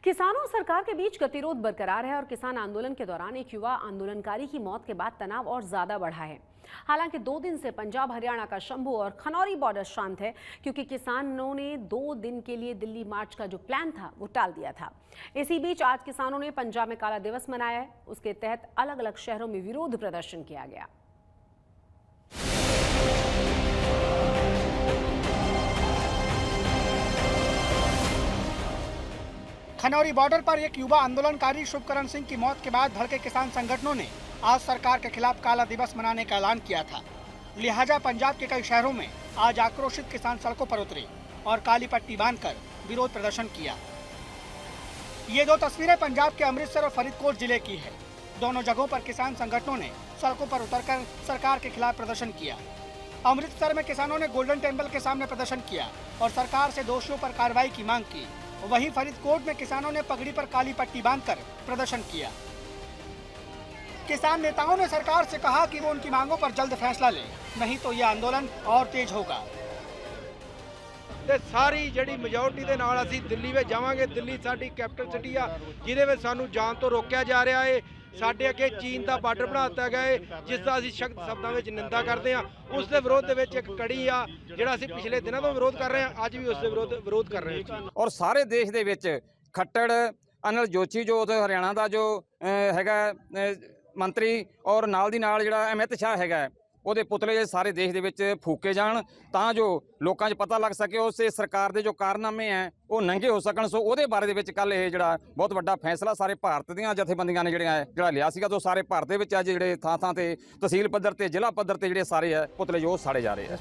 किसानों और सरकार के बीच गतिरोध बरकरार है और किसान आंदोलन के दौरान एक युवा आंदोलनकारी की मौत के बाद तनाव और ज्यादा बढ़ा है। हालांकि 2 दिन से पंजाब हरियाणा का शंभू और खनौरी बॉर्डर शांत है, क्योंकि किसानों ने 2 दिन के लिए दिल्ली मार्च का जो प्लान था वो टाल दिया था। इसी बीच आज किसानों ने पंजाब में काला दिवस मनाया है। उसके तहत अलग अलग शहरों में विरोध प्रदर्शन किया गया। खनौरी बॉर्डर पर एक युवा आंदोलनकारी शुभकरण सिंह की मौत के बाद भड़के किसान संगठनों ने आज सरकार के खिलाफ काला दिवस मनाने का ऐलान किया था। लिहाजा पंजाब के कई शहरों में आज आक्रोशित किसान सड़कों पर उतरे और काली पट्टी बांधकर विरोध प्रदर्शन किया। ये 2 तस्वीरें पंजाब के अमृतसर और फरीदकोट जिले की है। दोनों जगहों पर किसान संगठनों ने सड़कों पर उतरकर सरकार के खिलाफ प्रदर्शन किया। अमृतसर में किसानों ने गोल्डन टेम्पल के सामने प्रदर्शन किया और सरकार से दोषियों पर कार्रवाई की मांग की। वहीं फरीदकोट में किसानों ने पगड़ी पर काली पट्टी बांधकर प्रदर्शन किया। किसान नेताओं ने सरकार से कहा कि वो उनकी मांगों पर जल्द फैसला ले, नहीं तो ये आंदोलन और तेज होगा। सारी जड़ी मेजोरिटी के नाल असीं दिल्ली में जावांगे। दिल्ली साडी कैपिटल सिटी आ, जिहदे विच सानू जान तो रोकिया जा रहा है। साडे अगे चीन का बार्डर बना दिता गया है, जिसका असीं सख्त शब्दों में निंदा करते हैं। उस दे विरोध दे विच एक कड़ी आ जिहड़ा असीं पिछले दिनों तो विरोध कर रहे हैं, अज भी उस दे विरोध कर रहे हैं। और सारे देश दे विच खट्टर अनिल जोशी जो हरियाणा का जो हैगा मंत्री और नाल दी नाल जिहड़ा अमित शाह हैगा ਉਹਦੇ ਪੁਤਲੇ ਸਾਰੇ ਦੇਸ਼ ਦੇ ਵਿੱਚ ਫੂਕੇ ਜਾਣ ਤਾਂ ਜੋ ਲੋਕਾਂ 'ਚ ਪਤਾ ਲੱਗ ਸਕੇ ਉਸੇ ਸਰਕਾਰ ਦੇ ਜੋ ਕਾਰਨਾਮੇ ਹੈ ਉਹ ਨੰਗੇ ਹੋ ਸਕਣ। ਸੋ ਉਹਦੇ ਬਾਰੇ ਦੇ ਵਿੱਚ ਕੱਲ ਇਹ ਜਿਹੜਾ ਬਹੁਤ ਵੱਡਾ ਫੈਸਲਾ ਸਾਰੇ ਭਾਰਤ ਦੀਆਂ ਜਥੇਬੰਦੀਆਂ ਨੇ ਜਿਹੜਾ ਲਿਆ ਸੀਗਾ। ਤੋਂ ਸਾਰੇ ਭਾਰਤ ਦੇ ਵਿੱਚ ਅੱਜ ਜਿਹੜੇ ਥਾਂ ਤੇ ਤਹਿਸੀਲ ਪੱਧਰ ਤੇ ਜ਼ਿਲ੍ਹਾ ਪੱਧਰ ਤੇ ਜਿਹੜੇ ਸਾਰੇ ਹੈ ਪੁਤਲੇ ਜੋ ਸਾੜੇ ਜਾ ਰਹੇ ਹੈ।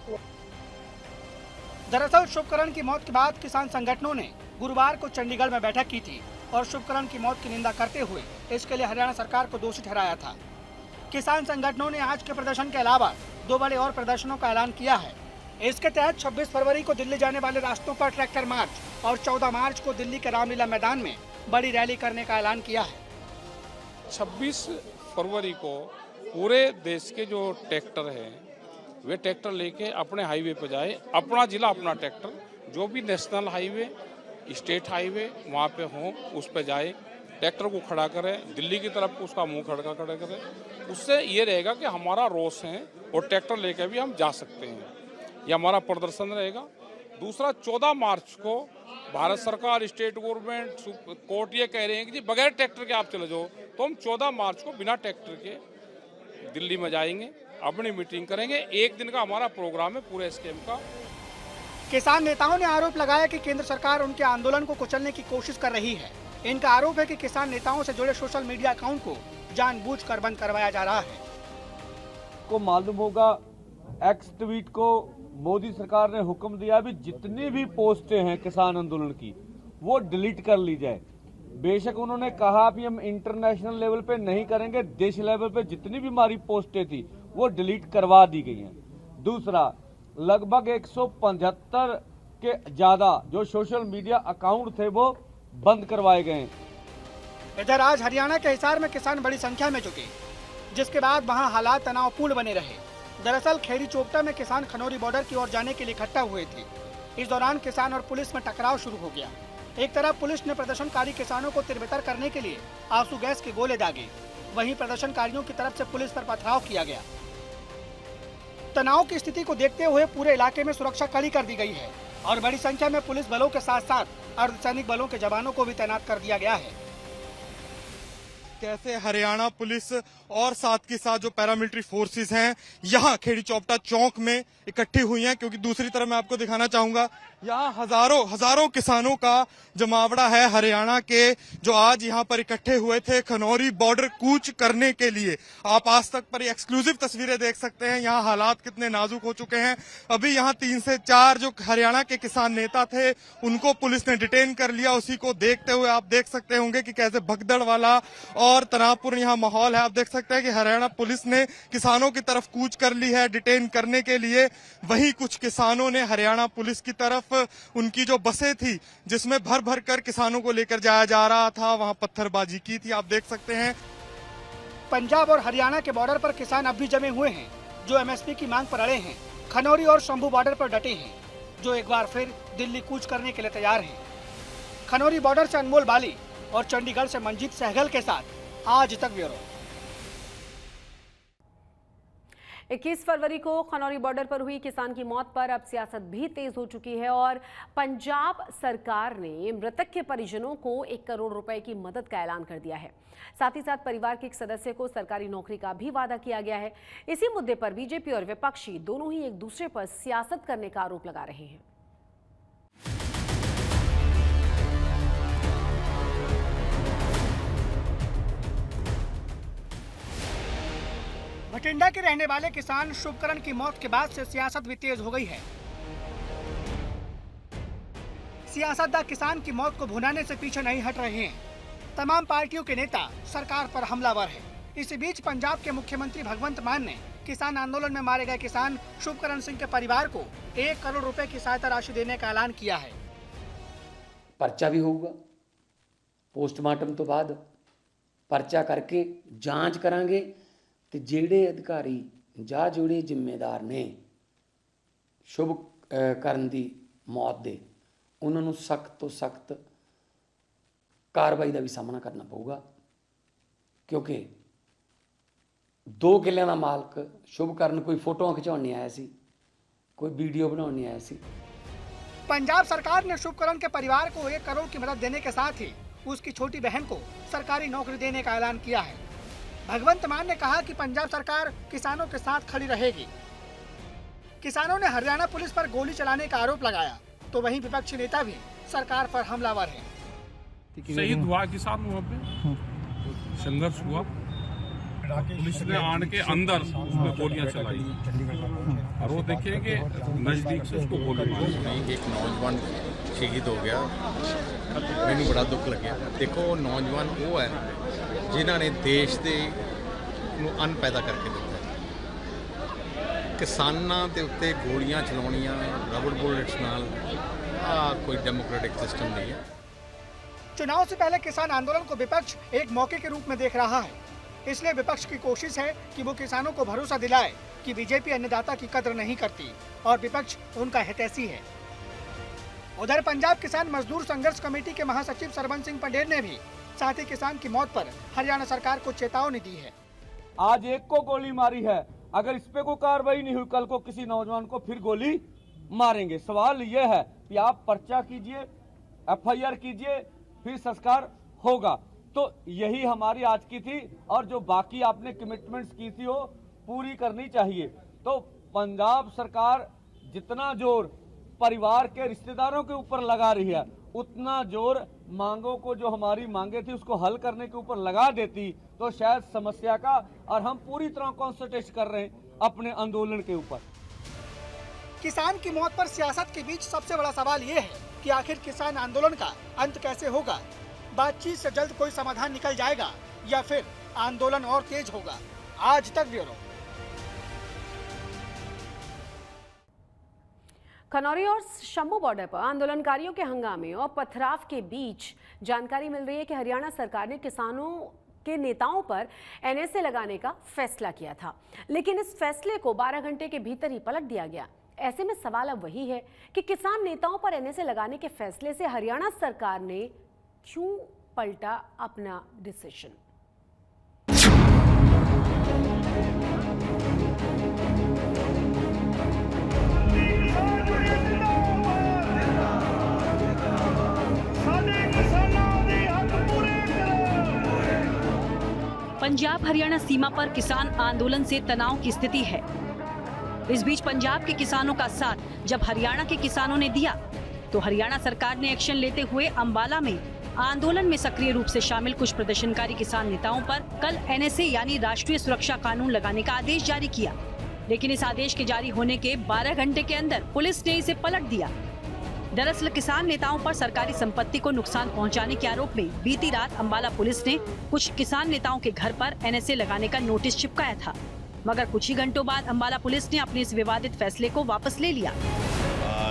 दरअसल शुभकरण की मौत के बाद किसान संगठनों ने गुरुवार को चंडीगढ़ में बैठक की थी और शुभकरण की मौत की निंदा करते हुए इसके लिए हरियाणा सरकार को दोषी ठहराया था। किसान संगठनों ने आज के प्रदर्शन के अलावा 2 बड़े और प्रदर्शनों का ऐलान किया है। इसके तहत 26 फरवरी को दिल्ली जाने वाले रास्तों पर ट्रैक्टर मार्च और 14 मार्च को दिल्ली के रामलीला मैदान में बड़ी रैली करने का ऐलान किया है। 26 फरवरी को पूरे देश के जो ट्रैक्टर हैं वे ट्रैक्टर लेके अपने हाईवे पर जाए। अपना जिला अपना ट्रैक्टर जो भी नेशनल हाईवे स्टेट हाईवे वहाँ पे हो उस पर जाए, ट्रैक्टर को खड़ा करें, दिल्ली की तरफ उसका मुंह खड़ा करें। उससे ये रहेगा कि हमारा रोष है और ट्रैक्टर लेकर भी हम जा सकते हैं। ये हमारा प्रदर्शन रहेगा। दूसरा 14 मार्च को भारत सरकार स्टेट गवर्नमेंट कोर्ट ये कह रहे हैं कि जी बगैर ट्रैक्टर के आप चले जाओ, तो हम 14 मार्च को बिना ट्रैक्टर के दिल्ली में जाएंगे, अपनी मीटिंग करेंगे। 1 दिन का हमारा प्रोग्राम है पूरे स्कीम का। किसान नेताओं ने आरोप लगाया कि केंद्र सरकार उनके आंदोलन को कुचलने की कोशिश कर रही है। इनका आरोप है कि किसान नेताओं से जुड़े सोशल मीडिया अकाउंट को जानबूझकर बंद करवाया जा रहा है। को मालूम होगा एक्स ट्वीट को मोदी सरकार ने हुक्म दिया भी जितनी भी पोस्टें हैं किसान आंदोलन की वो डिलीट कर ली जाए। बेशक उन्होंने कहा भी हम इंटरनेशनल लेवल पे नहीं करेंगे, देश लेवल पे जितनी भी हमारी पोस्टें थी वो डिलीट करवा दी गई हैं। दूसरा, लगभग 175 के ज्यादा जो सोशल मीडिया अकाउंट थे वो बंद करवाए गए। इधर आज हरियाणा के हिसार में किसान बड़ी संख्या में जुटे, जिसके बाद वहां हालात तनावपूर्ण बने रहे। दरअसल खेड़ी चोपटा में किसान खनौरी बॉर्डर की ओर जाने के लिए इकट्ठा हुए थे। इस दौरान किसान और पुलिस में टकराव शुरू हो गया। एक तरफ पुलिस ने प्रदर्शनकारी किसानों को तिरबेतर करने के लिए आंसू गैस के गोले दागे, वहीं प्रदर्शनकारियों की तरफ से पुलिस पर पथराव किया गया। तनाव की स्थिति को देखते हुए पूरे इलाके में सुरक्षा कड़ी कर दी गई है और बड़ी संख्या में पुलिस बलों के साथ साथ अर्धसैनिक बलों के जवानों को भी तैनात कर दिया गया है। कैसे हरियाणा पुलिस और साथ के साथ जो पैरामिलिट्री फोर्सेस हैं यहाँ खेड़ी चौपटा चौक में इकट्ठी हुई हैं, क्योंकि दूसरी तरफ मैं आपको दिखाना चाहूंगा यहाँ हजारों किसानों का जमावड़ा है हरियाणा के, जो आज यहाँ पर इकट्ठे हुए थे खनौरी बॉर्डर कूच करने के लिए। आप आज तक पर एक्सक्लूसिव तस्वीरें देख सकते हैं, यहाँ हालात कितने नाजुक हो चुके हैं। अभी यहाँ 3 से 4 जो हरियाणा के किसान नेता थे उनको पुलिस ने डिटेन कर लिया। उसी को देखते हुए आप देख सकते होंगे कि कैसे भगदड़ वाला और तनावपूर्ण यहाँ माहौल है। आप देख सकते हैं कि हरियाणा पुलिस ने किसानों की तरफ कूच कर ली है डिटेन करने के लिए। वहीं कुछ किसानों ने हरियाणा पुलिस की तरफ उनकी जो बसें थी जिसमें भर भर कर किसानों को लेकर जाया जा रहा था, वहां पत्थरबाजी की थी। आप देख सकते हैं पंजाब और हरियाणा के बॉर्डर पर किसान अब भी जमे हुए हैं, जो एमएसपी की मांग पर अड़े हैं। खनौरी और शंभू बॉर्डर पर डटे हैं, जो एक बार फिर दिल्ली कूच करने के लिए तैयार हैं। खनौरी बॉर्डर से अनमोल बाली, और चंडीगढ़ से मंजीत सहगल के साथ आज तक ब्यूरो। 21 फरवरी को खनौरी बॉर्डर पर हुई किसान की मौत पर अब सियासत भी तेज हो चुकी है और पंजाब सरकार ने मृतक के परिजनों को 1 करोड़ रुपए की मदद का ऐलान कर दिया है। साथ ही साथ परिवार के एक सदस्य को सरकारी नौकरी का भी वादा किया गया है। इसी मुद्दे पर बीजेपी और विपक्षी दोनों ही एक दूसरे पर सियासत करने का आरोप लगा रहे हैं। भटिंडा के रहने वाले किसान शुभकरण की मौत के बाद से सियासत भी तेज हो गई है। सियासतदान किसान की मौत को भुनाने से पीछे नहीं हट रहे हैं। तमाम पार्टियों के नेता सरकार पर हमलावर हैं। इसी बीच पंजाब के मुख्यमंत्री भगवंत मान ने किसान आंदोलन में मारे गए किसान शुभकरण सिंह के परिवार को 1 करोड़ रुपए की सहायता राशि देने का ऐलान किया है। परचा भी होगा पोस्टमार्टम तो बाद, परचा करके जांच करांगे ਤੇ ਜਿਹੜੇ ਅਧਿਕਾਰੀ ਜਾਂ ਜਿਹੜੇ ਜ਼ਿੰਮੇਦਾਰ ਨੇ ਸ਼ੁਭ ਕਰਨ ਦੀ ਮੌਤ ਦੇ, ਉਹਨਾਂ ਨੂੰ ਸਖਤ ਤੋਂ ਸਖਤ ਕਾਰਵਾਈ ਦਾ ਵੀ ਸਾਹਮਣਾ ਕਰਨਾ ਪਊਗਾ ਕਿਉਂਕਿ 2 ਕਿੱਲਿਆਂ ਦਾ ਮਾਲਕ ਸ਼ੁਭ ਕਰਨ ਕੋਈ ਫੋਟੋਆਂ ਖਿਚਾਉਣ ਨਹੀਂ ਆਇਆ ਸੀ, ਕੋਈ ਵੀਡੀਓ ਬਣਾਉਣ नहीं आया ਸੀ। पंजाब सरकार ने शुभकरण के परिवार को 1 करोड़ की मदद देने के साथ ही उसकी छोटी बहन को सरकारी नौकरी देने का ऐलान किया है। भगवंत मान ने कहा कि पंजाब सरकार किसानों के साथ खड़ी रहेगी। किसानों ने हरियाणा पुलिस पर गोली चलाने का आरोप लगाया, तो वहीं विपक्षी नेता भी सरकार पर हमलावर हैं। शहीद हुआ किसान, वहाँ पे संघर्ष हुआ, पुलिस ने आन के अंदर उसमें गोलियां चलाई और वो देखिए कि नजदीक से उसको गोली मारी। एक नौजवान शहीद हो गया, मैंने बड़ा दुख लगे। देखो नौजवान वो है जिन्हों ने देश के अन्न पैदा करके दिता। किसानों के उत्ते गोलियां चलाउणियां रबड़ बुलेट्स नाल कोई डेमोक्रेटिक सिस्टम नहीं है। चुनाव से पहले किसान आंदोलन को विपक्ष एक मौके के रूप में देख रहा है। इसलिए विपक्ष की कोशिश है कि वो किसानों को भरोसा दिलाए कि बीजेपी अन्नदाता की कद्र नहीं करती और विपक्ष उनका हितैषी है। उधर पंजाब किसान मजदूर संघर्ष कमेटी के महासचिव सरबंस सिंह पंडेर ने भी साथी किसान की मौत पर हरियाणा सरकार को चेतावनी दी है। आज एक को गोली मारी है, अगर इस पे कोई कार्रवाई नहीं हुई, कल को किसी नौजवान को फिर गोली मारेंगे। सवाल यह है कि आप पर्चा कीजिए, FIR कीजिए, फिर संस्कार होगा। तो यही हमारी आज की थी और जो बाकी आपने कमिटमेंट्स की थी वो पूरी करनी चाहिए। तो पंजाब सरकार जितना जोर परिवार के रिश्तेदारों के ऊपर लगा रही है, उतना जोर मांगों को, जो हमारी मांगे थी उसको हल करने के ऊपर लगा देती तो शायद समस्या का, और हम पूरी तरह कॉन्सेंट्रेट कर रहे हैं अपने आंदोलन के ऊपर। किसान की मौत पर सियासत के बीच सबसे बड़ा सवाल ये है कि आखिर किसान आंदोलन का अंत कैसे होगा। बातचीत से जल्द कोई समाधान निकल जाएगा या फिर आंदोलन और तेज होगा। आज तक ब्यूरो। खनौरी और शंभू बॉर्डर पर आंदोलनकारियों के हंगामे और पथराव के बीच जानकारी मिल रही है कि हरियाणा सरकार ने किसानों के नेताओं पर NSA लगाने का फैसला किया था, लेकिन इस फैसले को 12 घंटे के भीतर ही पलट दिया गया। ऐसे में सवाल अब वही है कि किसान नेताओं पर NSA लगाने के फैसले से हरियाणा सरकार ने क्यों पलटा अपना डिसीजन। पंजाब हरियाणा सीमा पर किसान आंदोलन से तनाव की स्थिति है। इस बीच पंजाब के किसानों का साथ जब हरियाणा के किसानों ने दिया तो हरियाणा सरकार ने एक्शन लेते हुए अंबाला में आंदोलन में सक्रिय रूप से शामिल कुछ प्रदर्शनकारी किसान नेताओं पर कल NSA यानी राष्ट्रीय सुरक्षा कानून लगाने का आदेश जारी किया। लेकिन इस आदेश के जारी होने के 12 घंटे के अंदर पुलिस ने इसे पलट दिया। दरअसल किसान नेताओं पर सरकारी संपत्ति को नुकसान पहुंचाने के आरोप में बीती रात अंबाला पुलिस ने कुछ किसान नेताओं के घर पर NSA लगाने का नोटिस चिपकाया था, मगर कुछ ही घंटों बाद अंबाला पुलिस ने अपने इस विवादित फैसले को वापस ले लिया।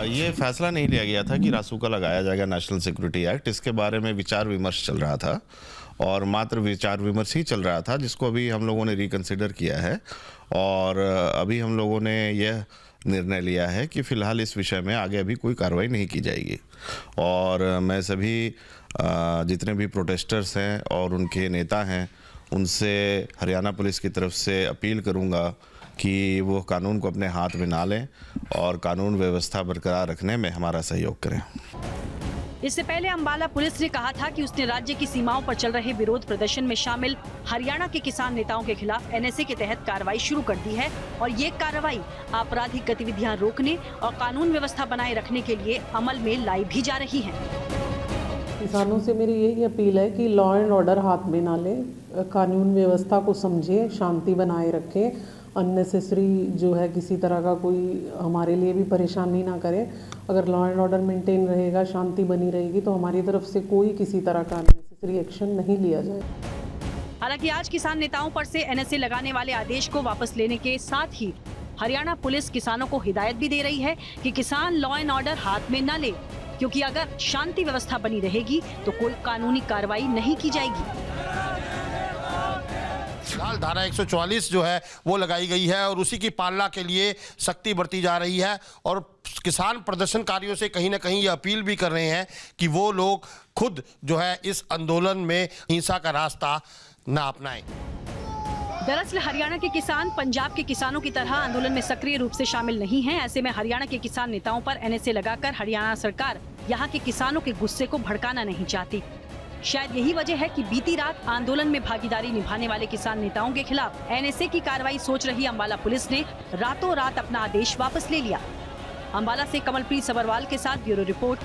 ये फैसला नहीं लिया गया था कि रासुका लगाया जाएगा नेशनल सिक्योरिटी एक्ट। इसके बारे में विचार विमर्श चल रहा था और मात्र विचार विमर्श ही चल रहा था, जिसको अभी हम लोगों ने रिकंसिडर किया है और अभी हम लोगों ने यह निर्णय लिया है कि फिलहाल इस विषय में आगे अभी कोई कार्रवाई नहीं की जाएगी। और मैं सभी जितने भी प्रोटेस्टर्स हैं और उनके नेता हैं उनसे हरियाणा पुलिस की तरफ से अपील करूंगा कि वो कानून को अपने हाथ में ना लें और कानून व्यवस्था बरकरार रखने में हमारा सहयोग करें। इससे पहले अंबाला पुलिस ने कहा था कि उसने राज्य की सीमाओं पर चल रहे विरोध प्रदर्शन में शामिल हरियाणा के किसान नेताओं के खिलाफ एनएसए के तहत कार्रवाई शुरू कर दी है और ये कार्रवाई आपराधिक गतिविधियां रोकने और कानून व्यवस्था बनाए रखने के लिए अमल में लाई भी जा रही है। किसानों से मेरी यही अपील है कि लॉ एंड ऑर्डर हाथ में ना लें, कानून व्यवस्था को समझें, शांति बनाए रखें, अननेसेसरी जो है किसी तरह का कोई हमारे लिए भी परेशानी ना करे। अगर लॉ एंड ऑर्डर मेंटेन रहेगा, शांति बनी रहेगी तो हमारी तरफ से कोई किसी तरह का अननेसेसरी एक्शन नहीं लिया जाए। हालांकि आज किसान नेताओं पर से एनएसए लगाने वाले आदेश को वापस लेने के साथ ही हरियाणा पुलिस किसानों को हिदायत भी दे रही है कि किसान लॉ एंड ऑर्डर हाथ में न ले, क्योंकि अगर शांति व्यवस्था बनी रहेगी तो कोई कानूनी कार्रवाई नहीं की जाएगी। फिलहाल धारा 144 जो है वो लगाई गई है और उसी की पालना के लिए सख्ती बरती जा रही है और किसान प्रदर्शनकारियों से कहीं ना कहीं ये अपील भी कर रहे हैं कि वो लोग खुद जो है इस आंदोलन में हिंसा का रास्ता ना अपनाएं। दरअसल हरियाणा के किसान पंजाब के किसानों की तरह आंदोलन में सक्रिय रूप से शामिल नहीं हैं। ऐसे में हरियाणा के किसान नेताओं पर एनएसए लगाकर हरियाणा सरकार यहां के किसानों के गुस्से को भड़काना नहीं चाहती। शायद यही वजह है कि बीती रात आंदोलन में भागीदारी निभाने वाले किसान नेताओं के खिलाफ एनएसए की कार्रवाई सोच रही अंबाला पुलिस ने रातों रात अपना आदेश वापस ले लिया। अंबाला से कमलप्रीत सबरवाल के साथ ब्यूरो रिपोर्ट।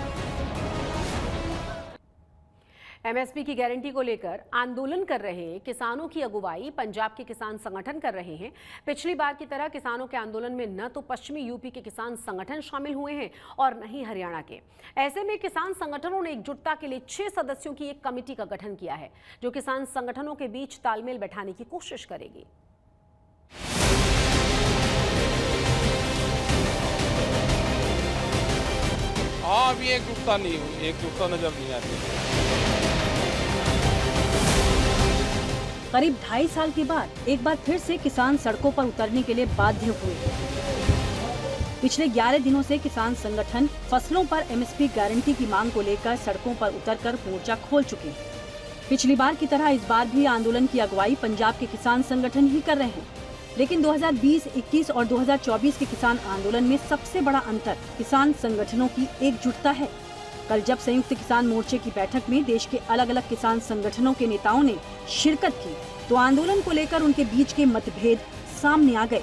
एमएसपी की गारंटी को लेकर आंदोलन कर रहे किसानों की अगुवाई पंजाब के किसान संगठन कर रहे हैं। पिछली बार की तरह किसानों के आंदोलन में न तो पश्चिमी यूपी के किसान संगठन शामिल हुए हैं और न ही हरियाणा के। ऐसे में किसान संगठनों ने एकजुटता के लिए 6 सदस्यों की एक कमेटी का गठन किया है, जो किसान संगठनों के बीच तालमेल बैठाने की कोशिश करेगी। हाँ, अभी एकजुटता नहीं हुई, एकजुटता नजर नहीं आती। करीब 2.5 साल के बाद एक बार फिर से किसान सड़कों पर उतरने के लिए बाध्य हुए। पिछले 11 दिनों से किसान संगठन फसलों पर एमएसपी गारंटी की मांग को लेकर सड़कों पर उतरकर मोर्चा खोल चुके हैं। पिछली बार की तरह इस बार भी आंदोलन की अगुवाई पंजाब के किसान संगठन ही कर रहे हैं। लेकिन 2020, 21 और 2024 के किसान आंदोलन में सबसे बड़ा अंतर किसान संगठनों की एकजुटता है। कल जब संयुक्त किसान मोर्चे की बैठक में देश के अलग अलग किसान संगठनों के नेताओं ने शिरकत की तो आंदोलन को लेकर उनके बीच के मतभेद सामने आ गए।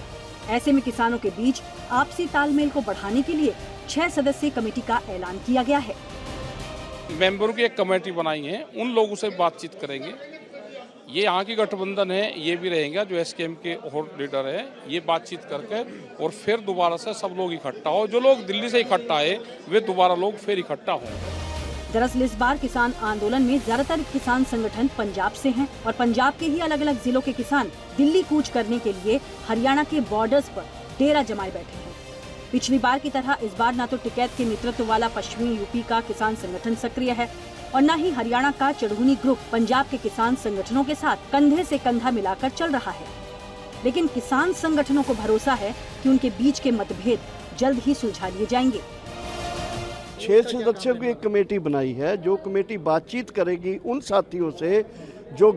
ऐसे में किसानों के बीच आपसी तालमेल को बढ़ाने के लिए 6 सदस्यीय कमेटी का ऐलान किया गया है। मेंबरों की एक कमेटी बनाई है, उन लोगों से बातचीत करेंगे। ये यहाँ की गठबंधन है, ये भी रहेंगे जो एसकेएम के और लीडर है, ये बातचीत करके और फिर दोबारा से सब लोग इकट्ठा हो। जो लोग दिल्ली से इकट्ठा आए वे दोबारा लोग फिर इकट्ठा हो। दरअसल इस बार किसान आंदोलन में ज्यादातर किसान संगठन पंजाब से हैं और पंजाब के ही अलग अलग जिलों के किसान दिल्ली कूच करने के लिए हरियाणा के बॉर्डर्स पर डेरा जमाए बैठे हैं। पिछली बार की तरह इस बार न तो टिकैत के नेतृत्व वाला पश्चिमी यूपी का किसान संगठन सक्रिय है और न ही हरियाणा का चढ़ूनी ग्रुप पंजाब के किसान संगठनों के साथ कंधे से कंधा मिलाकर चल रहा है। लेकिन किसान संगठनों को भरोसा है कि उनके बीच के मतभेद जल्द ही सुलझा लिए जाएंगे। 6 सदस्यों की एक कमेटी बनाई है, जो कमेटी बातचीत करेगी उन साथियों से जो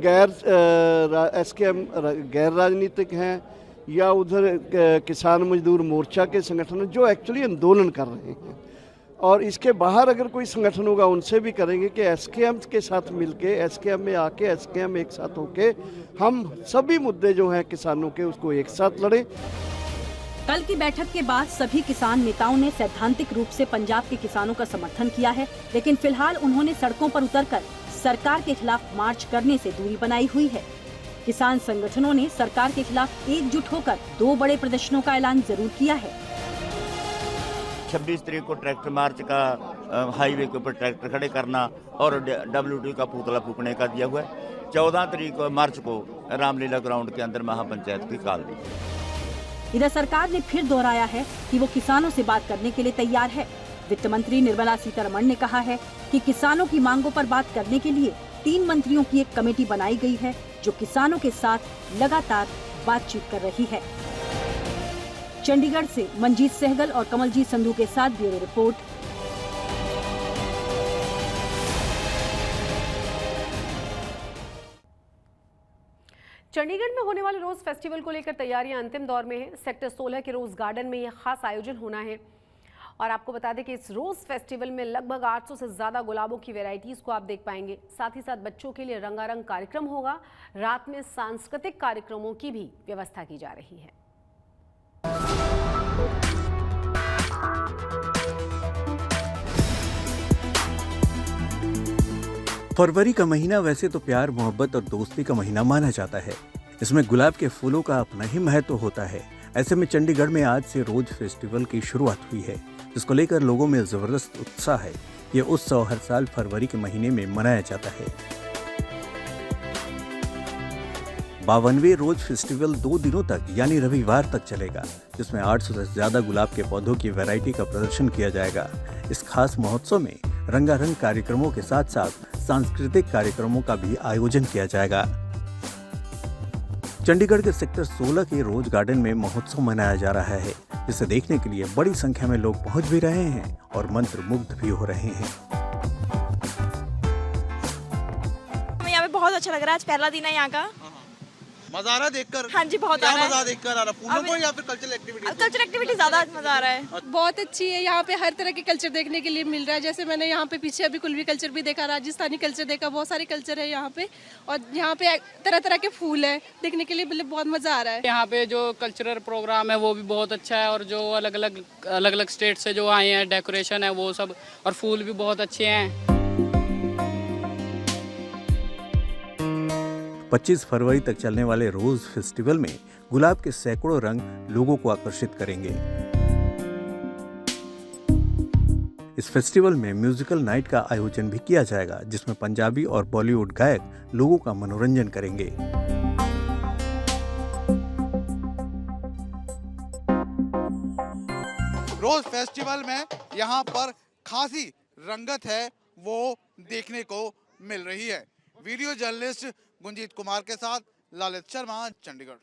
एसकेएम गैर राजनीतिक हैं या उधर किसान मजदूर मोर्चा के संगठन जो एक्चुअली आंदोलन कर रहे हैं, और इसके बाहर अगर कोई संगठन होगा उनसे भी करेंगे कि एसकेएम के साथ मिलके एसकेएम में आके एसकेएम एक साथ होके हम सभी मुद्दे जो हैं किसानों के उसको एक साथ लड़ें। कल की बैठक के बाद सभी किसान नेताओं ने सैद्धांतिक रूप से पंजाब के किसानों का समर्थन किया है, लेकिन फिलहाल उन्होंने सड़कों पर उतरकर सरकार के खिलाफ मार्च करने से दूरी बनाई हुई है। किसान संगठनों ने सरकार के खिलाफ एकजुट होकर 2 बड़े प्रदर्शनों का ऐलान जरूर किया है। 26 तारीख को ट्रैक्टर मार्च का हाईवे के ऊपर ट्रैक्टर खड़े करना और WTO का पुतला फूकने का दिया हुआ है। 14 तारीख मार्च को रामलीला ग्राउंड के अंदर महापंचायत की कॉल दी। इधर सरकार ने फिर दोहराया है कि वो किसानों से बात करने के लिए तैयार है। वित्त मंत्री निर्मला सीतारमण ने कहा है कि किसानों की मांगों पर बात करने के लिए 3 मंत्रियों की एक कमेटी बनाई गई है, जो किसानों के साथ लगातार बातचीत कर रही है। चंडीगढ़ से मंजीत सहगल और कमलजीत संधू के साथ ब्यूरो रिपोर्ट। चंडीगढ़ में होने वाले रोज फेस्टिवल को लेकर तैयारियां अंतिम दौर में हैं। सेक्टर 16 के रोज गार्डन में यह खास आयोजन होना है और आपको बता दें कि इस रोज फेस्टिवल में लगभग 800 से ज्यादा गुलाबों की वैरायटीज को आप देख पाएंगे। साथ ही साथ बच्चों के लिए रंगारंग कार्यक्रम होगा। रात में सांस्कृतिक कार्यक्रमों की भी व्यवस्था की जा रही है। फरवरी का महीना वैसे तो प्यार, मोहब्बत और दोस्ती का महीना माना जाता है। इसमें गुलाब के फूलों का अपना ही महत्व होता है। ऐसे में चंडीगढ़ में आज से रोज फेस्टिवल की शुरुआत हुई है, जिसको लेकर लोगों में जबरदस्त उत्साह है। ये उत्सव हर साल फरवरी के महीने में मनाया जाता है। 52वें रोज फेस्टिवल 2 दिनों तक यानी रविवार तक चलेगा, जिसमें 800 से ज्यादा गुलाब के पौधों की वैरायटी का प्रदर्शन किया जाएगा। इस खास महोत्सव में रंगारंग कार्यक्रमों के साथ साथ सांस्कृतिक कार्यक्रमों का भी आयोजन किया जाएगा। चंडीगढ़ के सेक्टर 16 के रोज गार्डन में महोत्सव मनाया जा रहा है, जिसे देखने के लिए बड़ी संख्या में लोग पहुंच भी रहे हैं और मंत्रमुग्ध भी हो रहे हैं। हमें यहाँ पे बहुत अच्छा लग रहा है। आज पहला दिन है यहाँ का। मजा आ रहा है देखकर? हाँ जी, बहुत आ रहा है। मजा देखकर आ रहा है? फूलों को या फिर कल्चरल एक्टिविटी? कल्चरल एक्टिविटी ज्यादा मजा आ रहा है। बहुत अच्छी है। यहाँ पे हर तरह के कल्चर देखने के लिए मिल रहा है। जैसे मैंने यहाँ पे पीछे अभी कुल्वी कल्चर भी देखा, राजस्थानी कल्चर देखा, बहुत सारे कल्चर है यहाँ पे। और यहाँ पे तरह तरह के फूल है देखने के लिए, मतलब बहुत मजा आ रहा है। यहाँ पे जो कल्चरल प्रोग्राम है वो भी बहुत अच्छा है और जो अलग अलग स्टेट से जो आए हैं, डेकोरेशन है वो सब, और फूल भी बहुत अच्छे हैं। 25 फरवरी तक चलने वाले रोज फेस्टिवल में गुलाब के सैकड़ों रंग लोगों को आकर्षित करेंगे। इस फेस्टिवल में म्यूजिकल नाइट का आयोजन भी किया जाएगा, जिसमें पंजाबी और बॉलीवुड गायक लोगों का मनोरंजन करेंगे। रोज फेस्टिवल में यहाँ पर खासी रंगत है वो देखने को मिल रही है। वीडियो जर्नलिस्ट गुंजीत कुमार के साथ ललित शर्मा, चंडीगढ़।